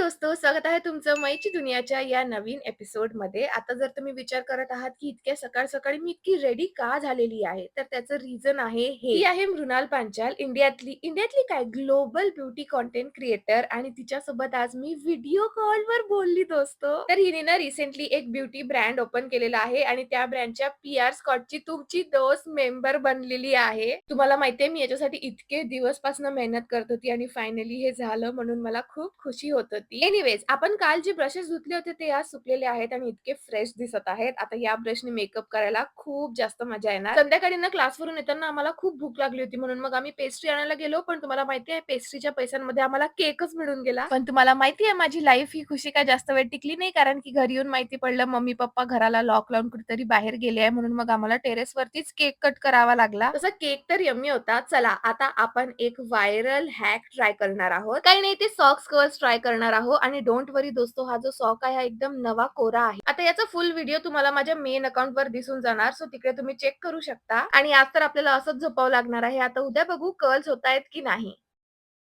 दोस्तों, स्वागत आहे तुमचं मईची दुनियाच्या या नवीन एपिसोडमध्ये. आता जर तुम्ही विचार करत आहात, की इतक्या सकाळ-सकाळी मी इतकी रेडी का झालेली आहे? तर त्याचं रिझन आहे हे. ती आहे मृणाल पांचाल, इंडियातली काय ग्लोबल ब्युटी कंटेंट क्रिएटर आणि तिच्यासोबत आज मी व्हिडिओ कॉलवर बोलली दोस्तो. तर हिने ना रिसेंटली एक ब्युटी ब्रँड ओपन केलेला आहे आणि त्या ब्रँडच्या पी-आर स्क्वॉडची तुमची दोस्त मेंबर बनलेली आहे. तुम्हाला माहितीये मी याच्यासाठी इतके दिवसपासून मेहनत करत होती आणि फायनली हे झालं म्हणून मला खूप खुशी होत होती. एनिवेज आपण काल जे ब्रशेस धुतले होते ते आज सुकलेले आहेत आणि इतके फ्रेश दिसत आहेत. आता या ब्रशने मेकअप करायला खूप जास्त मजा येणार. संध्याकाळी ना क्लासवरून येताना आम्हाला खूप भूक लागली होती म्हणून मग आम्ही पेस्ट्री आणायला गेलो. पण तुम्हाला माहिती आहे पेस्ट्रीच्या पैशांमध्ये आम्हाला केकच मिळून गेला. पण तुम्हाला माहिती आहे माझी लाईफ ही खुशी काय जास्त वेळ टिकली नाही कारण की घरी येऊन माहिती पडलं मम्मी पप्पा घराला लॉक लावून कुठेतरी बाहेर गेले आहे म्हणून मग आम्हाला टेरेस वरतीच केक कट करावा लागला. तसा केक तर यम्मी होता. चला आता आपण एक व्हायरल हॅक ट्राय करणार आहोत. काही नाही ते सॉक्स कर्ल्स ट्राय करणार आहोत आणि डोंट वरी दोस्तो हा जो सॉक आहे हा एकदम नवा कोरा आहे. आता याचा फुल व्हिडिओ तुम्हाला माझ्या मेन अकाउंट वर दिसून जाणार सो तिकडे तुम्ही चेक करू शकता. आणि आज तर आपल्याला असंच झोपावं लागणार आहे. आता उद्या बघू कर्ल्स होतायत की नाही.